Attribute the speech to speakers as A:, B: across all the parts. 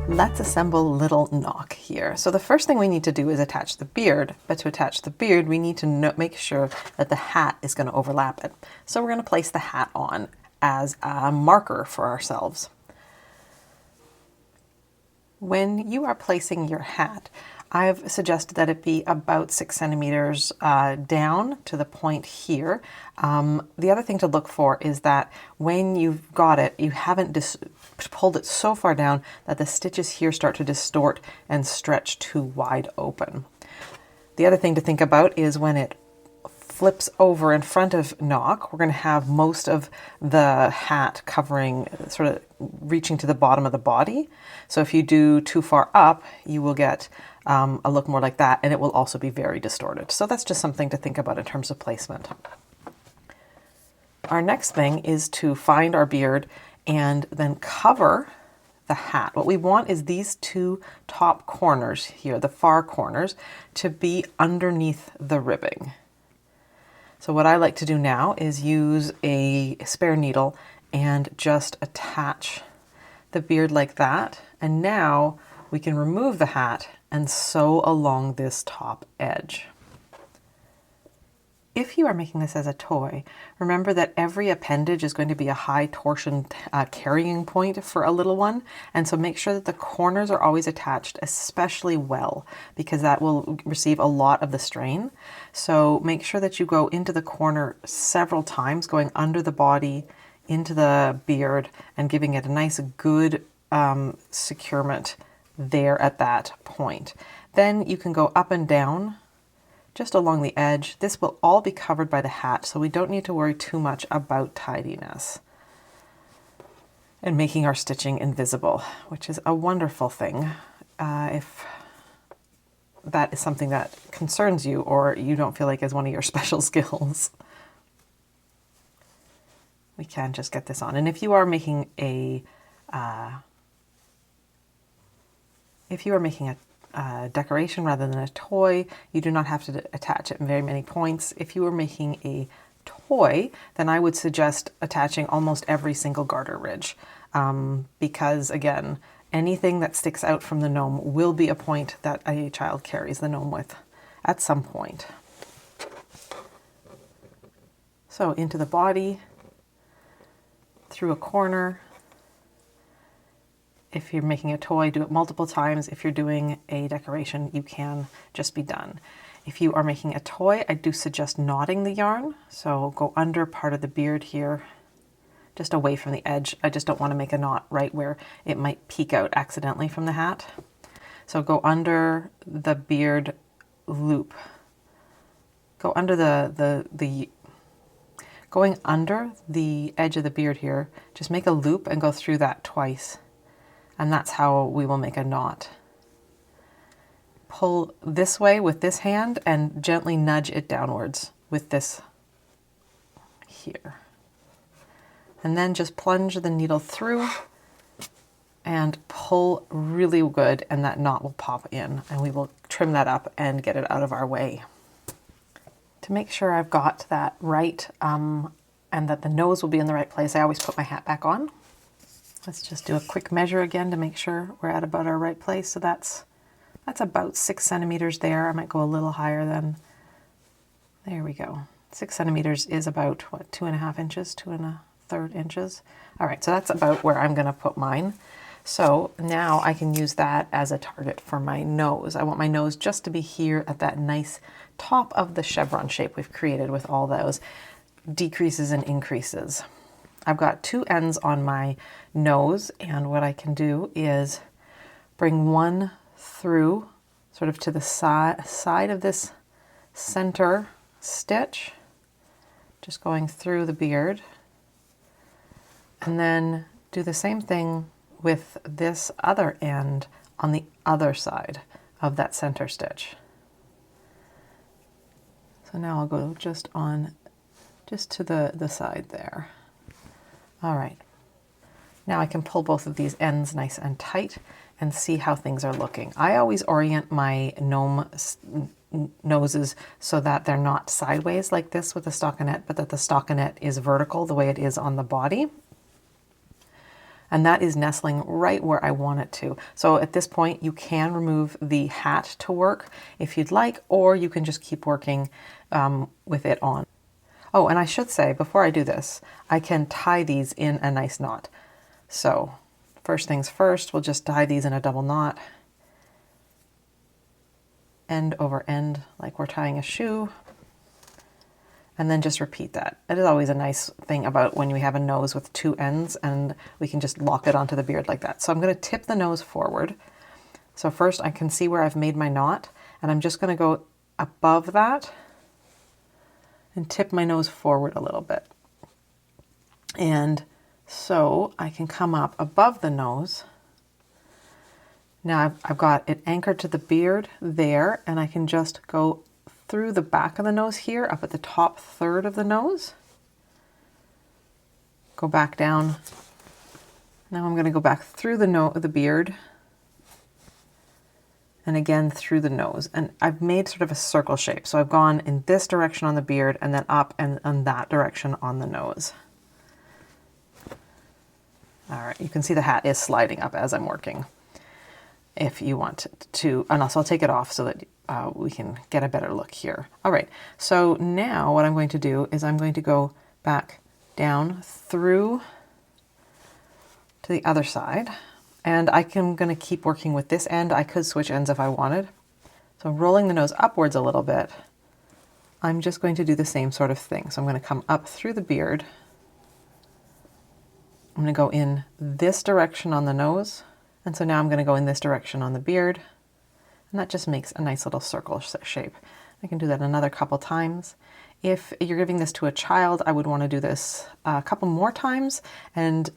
A: Let's assemble little Knock here. So the first thing we need to do is attach the beard, but to attach the beard we need to make sure that the hat is going to overlap it. So we're going to place the hat on as a marker for ourselves. When you are placing your hat, I've suggested that it be about 6 centimeters down to the point here. The other thing to look for is that when you've got it, you haven't pulled it so far down that the stitches here start to distort and stretch too wide open. The other thing to think about is when it flips over in front of Knock, we're going to have most of the hat covering, sort of reaching to the bottom of the body. So if you do too far up, you will get a look more like that, and it will also be very distorted. So that's just something to think about in terms of placement. Our next thing is to find our beard and then cover the hat. What we want is these two top corners here, the far corners, to be underneath the ribbing. So what I like to do now is use a spare needle and just attach the beard like that. And now we can remove the hat and sew along this top edge. If you are making this as a toy, remember that every appendage is going to be a high torsion carrying point for a little one. And so make sure that the corners are always attached especially well, because that will receive a lot of the strain. So make sure that you go into the corner several times, going under the body, into the beard, and giving it a nice good securement there at that point. Then you can go up and down just along the edge. This will all be covered by the hat, so we don't need to worry too much about tidiness and making our stitching invisible, which is a wonderful thing if that is something that concerns you or you don't feel like is one of your special skills. We can just get this on. And if you are making a decoration rather than a toy, you do not have to attach it in very many points. If you were making a toy, then I would suggest attaching almost every single garter ridge, because again, anything that sticks out from the gnome will be a point that a child carries the gnome with at some point. So into the body, through a corner. If you're making a toy, do it multiple times. If you're doing a decoration, you can just be done. If you are making a toy, I do suggest knotting the yarn. So go under part of the beard here, just away from the edge. I just don't want to make a knot right where it might peek out accidentally from the hat. So go under the beard loop. Go under going under the edge of the beard here, just make a loop and go through that twice. And that's how we will make a knot. Pull this way with this hand and gently nudge it downwards with this here. And then just plunge the needle through and pull really good, and that knot will pop in, and we will trim that up and get it out of our way. To make sure I've got that right and that the nose will be in the right place, I always put my hat back on. Let's just do a quick measure again to make sure we're at about our right place. So that's about 6 centimeters there. I might go a little higher than, there we go. 6 centimeters is about, what, 2.5 inches, 2.3 inches. All right, so that's about where I'm gonna put mine. So now I can use that as a target for my nose. I want my nose just to be here at that nice top of the chevron shape we've created with all those decreases and increases. I've got two ends on my nose, and what I can do is bring one through sort of to the side of this center stitch, just going through the beard, and then do the same thing with this other end on the other side of that center stitch. So now I'll go just to the side there. All right, now I can pull both of these ends nice and tight and see how things are looking. I always orient my gnome noses so that they're not sideways like this with the stockinette, but that the stockinette is vertical the way it is on the body. and that is nestling right where I want it to. So at this point, you can remove the hat to work if you'd like, or you can just keep working with it on. Oh, and I should say, before I do this, I can tie these in a nice knot. So first things first, we'll just tie these in a double knot, end over end, like we're tying a shoe, and then just repeat that. It is always a nice thing about when we have a nose with two ends, and we can just lock it onto the beard like that. So I'm going to tip the nose forward. So first I can see where I've made my knot, and I'm just going to go above that and tip my nose forward a little bit. And so I can come up above the nose. Now I've got it anchored to the beard there, and I can just go through the back of the nose here, up at the top third of the nose. Go back down. Now I'm going to go back through the beard, and again through the nose. And I've made sort of a circle shape. So I've gone in this direction on the beard, and then up and that direction on the nose. All right, you can see the hat is sliding up as I'm working. If you want to, and also I'll take it off so that we can get a better look here. All right, so now what I'm going to do is I'm going to go back down through to the other side, and I'm going to keep working with this end. I could switch ends if I wanted. So rolling the nose upwards a little bit, I'm just going to do the same sort of thing. So I'm going to come up through the beard. I'm going to go in this direction on the nose, and so now I'm going to go in this direction on the beard, and that just makes a nice little circle shape. I can do that another couple times. If you're giving this to a child, I would want to do this a couple more times and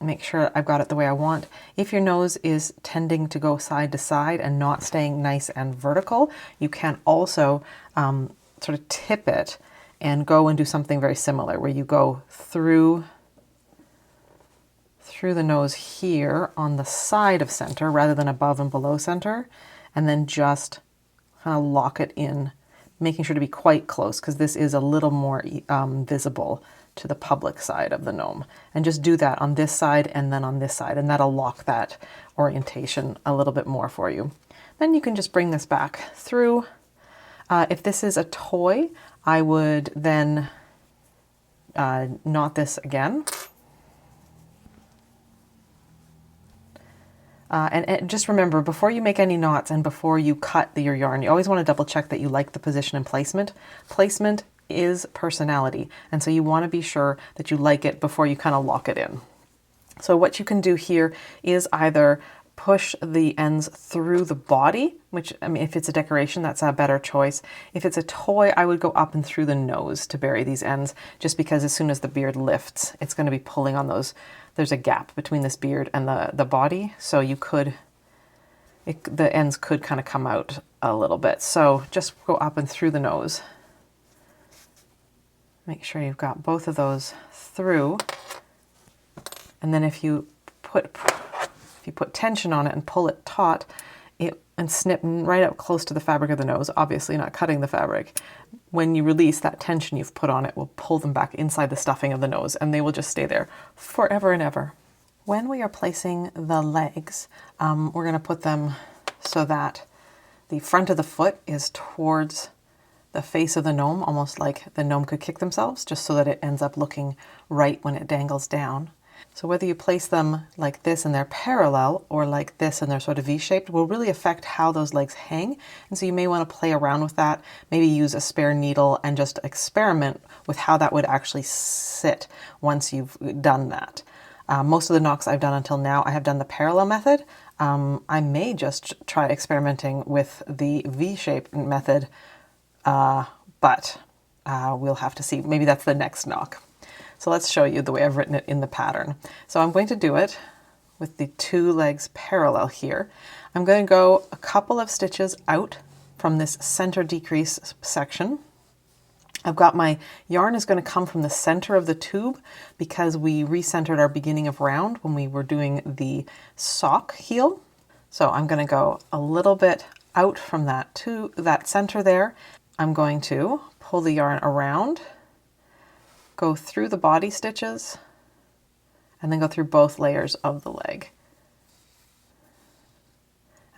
A: make sure I've got it the way I want. If your nose is tending to go side to side and not staying nice and vertical, you can also sort of tip it and go and do something very similar, where you go through the nose here on the side of center rather than above and below center, and then just kind of lock it in, making sure to be quite close, because this is a little more visible to the public side of the gnome. And just do that on this side and then on this side, and that'll lock that orientation a little bit more for you. Then you can just bring this back through. If this is a toy, I would then knot this again. And just remember, before you make any knots and before you cut your yarn, you always want to double check that you like the position and placement. Placement is personality, and so you want to be sure that you like it before you kind of lock it in. So what you can do here is either push the ends through the body, which, I mean, if it's a decoration, that's a better choice. If it's a toy, I would go up and through the nose to bury these ends, just because as soon as the beard lifts, it's going to be pulling on those. There's a gap between this beard and the body, so you could, the ends could kind of come out a little bit. So just go up and through the nose. Make sure you've got both of those through, and then if you put tension on it and pull it taut, and snip right up close to the fabric of the nose, obviously not cutting the fabric, when you release, that tension you've put on it will pull them back inside the stuffing of the nose, and they will just stay there forever and ever. When we are placing the legs, we're going to put them so that the front of the foot is towards the face of the gnome, almost like the gnome could kick themselves, just so that it ends up looking right when it dangles down. So whether you place them like this and they're parallel, or like this and they're sort of V-shaped, will really affect how those legs hang. And so you may want to play around with that, maybe use a spare needle and just experiment with how that would actually sit once you've done that. Most of the knocks I've done until now, I have done the parallel method. I may just try experimenting with the V-shaped method, but we'll have to see. Maybe that's the next knock. So let's show you the way I've written it in the pattern. So I'm going to do it with the two legs parallel here. I'm going to go a couple of stitches out from this center decrease section. I've got my yarn is going to come from the center of the tube, because we recentered our beginning of round when we were doing the sock heel. So I'm going to go a little bit out from that center there. I'm going to pull the yarn around, go through the body stitches, and then go through both layers of the leg.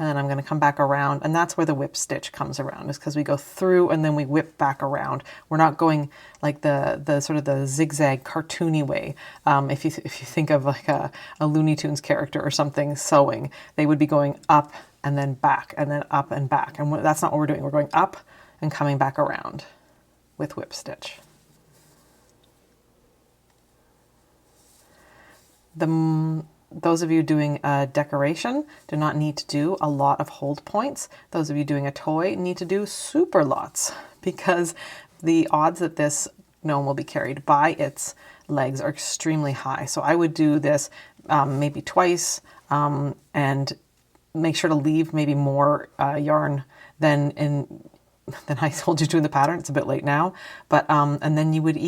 A: And then I'm going to come back around, and that's where the whip stitch comes around, is because we go through and then we whip back around. We're not going like the sort of the zigzag cartoony way. If you think of like a Looney Tunes character or something sewing, they would be going up and then back and then up and back. And that's not what we're doing. We're going up and coming back around with whip stitch. Those of you doing a decoration do not need to do a lot of hold points. Those of you doing a toy need to do super lots, because the odds that this gnome will be carried by its legs are extremely high. So I would do this maybe twice, and make sure to leave maybe more yarn than I told you to in the pattern. It's a bit late now, but and then you would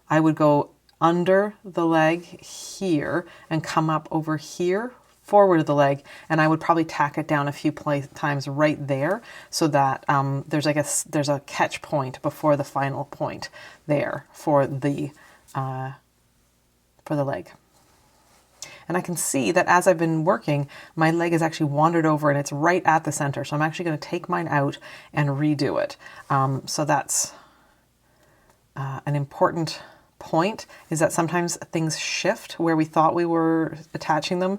A: I would go under the leg here and come up over here forward of the leg, and I would probably tack it down a few times right there, so that there's a catch point before the final point there for the leg. And I can see that as I've been working, my leg has actually wandered over and it's right at the center. So I'm actually going to take mine out and redo it. So that's an important point, is that sometimes things shift where we thought we were attaching them.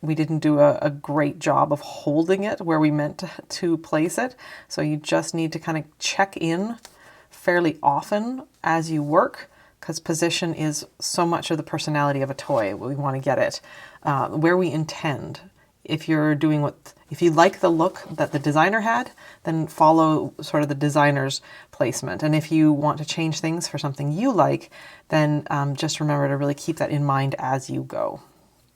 A: We didn't do a great job of holding it where we meant to place it. So you just need to kind of check in fairly often as you work, because position is so much of the personality of a toy. We want to get it where we intend. If you like the look that the designer had, then follow sort of the designer's placement. And if you want to change things for something you like, then just remember to really keep that in mind as you go.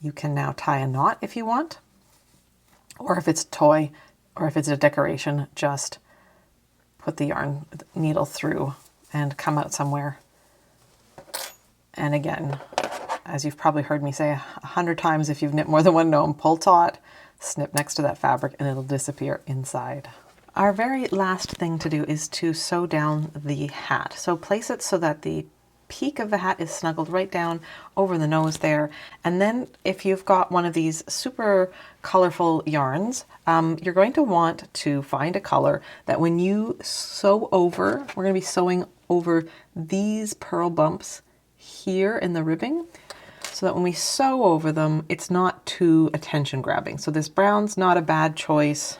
A: You can now tie a knot if you want, or if it's a toy, or if it's a decoration, just put the yarn needle through and come out somewhere. And again, as you've probably heard me say 100 times, if you've knit more than one gnome, pull taut, snip next to that fabric, and it'll disappear inside. Our very last thing to do is to sew down the hat. So place it so that the peak of the hat is snuggled right down over the nose there. And then if you've got one of these super colorful yarns, you're going to want to find a color that when you sew over, we're going to be sewing over these pearl bumps here in the ribbing, so that when we sew over them, it's not too attention grabbing. So this brown's not a bad choice.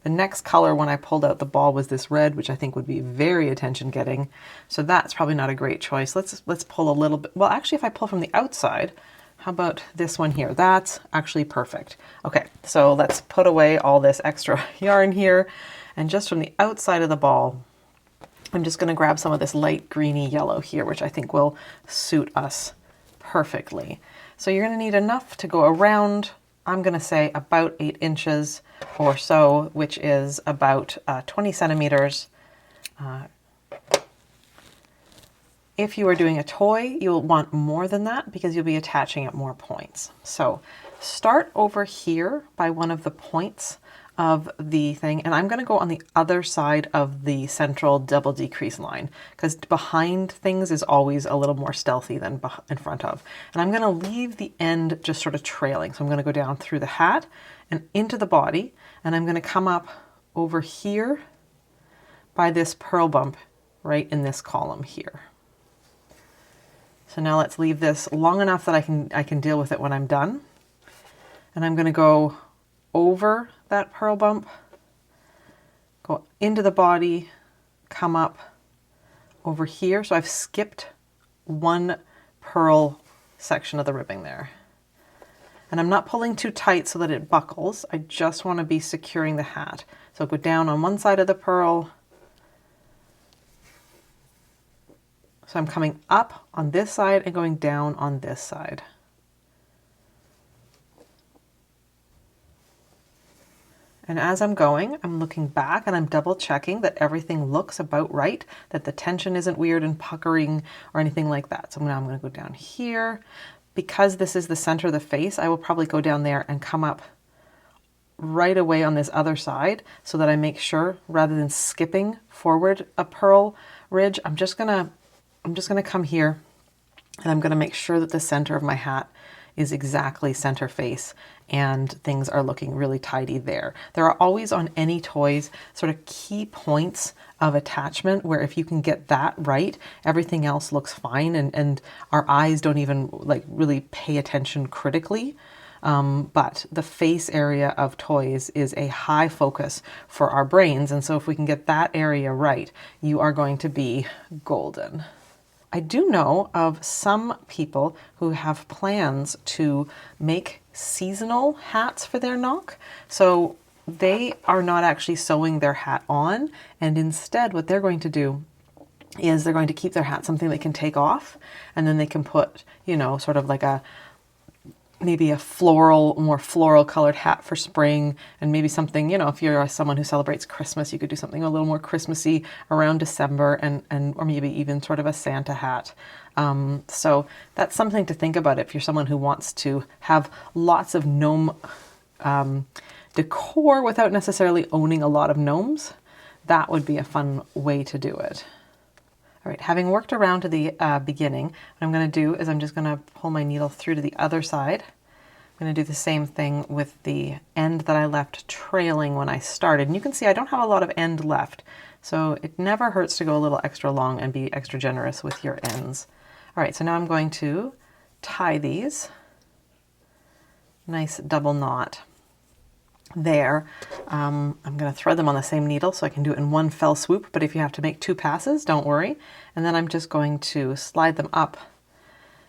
A: The next color when I pulled out the ball was this red, which I think would be very attention getting. So that's probably not a great choice. Let's pull a little bit. Well, actually, if I pull from the outside, how about this one here? That's actually perfect. Okay, so let's put away all this extra yarn here. And just from the outside of the ball, I'm just going to grab some of this light greeny yellow here, which I think will suit us perfectly. So you're going to need enough to go around, I'm going to say about 8 inches or so, which is about 20 centimeters. If you are doing a toy, you'll want more than that because you'll be attaching at more points. So start over here by one of the points of the thing, and I'm going to go on the other side of the central double decrease line, because behind things is always a little more stealthy than in front of. And I'm going to leave the end just sort of trailing. So I'm going to go down through the hat and into the body, and I'm going to come up over here by this pearl bump right in this column here. So now let's leave this long enough that I can deal with it when I'm done. And I'm going to go over that pearl bump, go into the body, come up over here. So I've skipped one pearl section of the ribbing there. And I'm not pulling too tight so that it buckles. I just want to be securing the hat. So go down on one side of the pearl. So I'm coming up on this side and going down on this side. And as I'm going, I'm looking back and I'm double checking that everything looks about right, that the tension isn't weird and puckering or anything like that. So now I'm going to go down here. Because this is the center of the face, I will probably go down there and come up right away on this other side so that I make sure, rather than skipping forward a pearl ridge, I'm just gonna come here And I'm going to make sure that the center of my hat is exactly center face and things are looking really tidy there. There are always on any toys sort of key points of attachment where if you can get that right, everything else looks fine, and our eyes don't even like really pay attention critically. But the face area of toys is a high focus for our brains, and so if we can get that area right, you are going to be golden. I do know of some people who have plans to make seasonal hats for their knock. So they are not actually sewing their hat on, and instead what they're going to do is they're going to keep their hat something they can take off, and then they can put, you know, sort of like maybe a more floral colored hat for spring, and maybe something, you know, if you're someone who celebrates Christmas, you could do something a little more Christmassy around December, and or maybe even sort of a Santa hat. So that's something to think about if you're someone who wants to have lots of gnome decor without necessarily owning a lot of gnomes. That would be a fun way to do it. All right, having worked around to the beginning, what I'm going to do is I'm just going to pull my needle through to the other side. I'm going to do the same thing with the end that I left trailing when I started. And you can see I don't have a lot of end left, so it never hurts to go a little extra long and be extra generous with your ends. All right, so now I'm going to tie these. Nice double knot there. I'm going to thread them on the same needle so I can do it in one fell swoop, but if you have to make 2 passes, don't worry. And then I'm just going to slide them up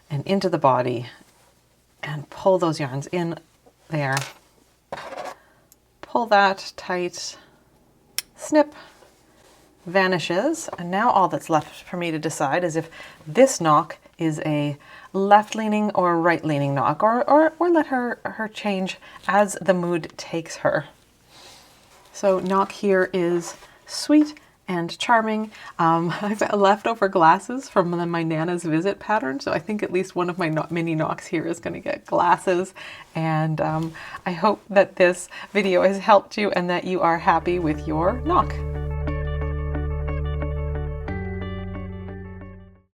A: and into the body and pull those yarns in there. Pull that tight, snip, vanishes. And now all that's left for me to decide is if this knock is a left-leaning or right-leaning knock, or let her change as the mood takes her. So knock here is sweet and charming. I've leftover glasses from my Nana's visit pattern, so I think at least one of my mini knocks here is going to get glasses. And I hope that this video has helped you and that you are happy with your knock.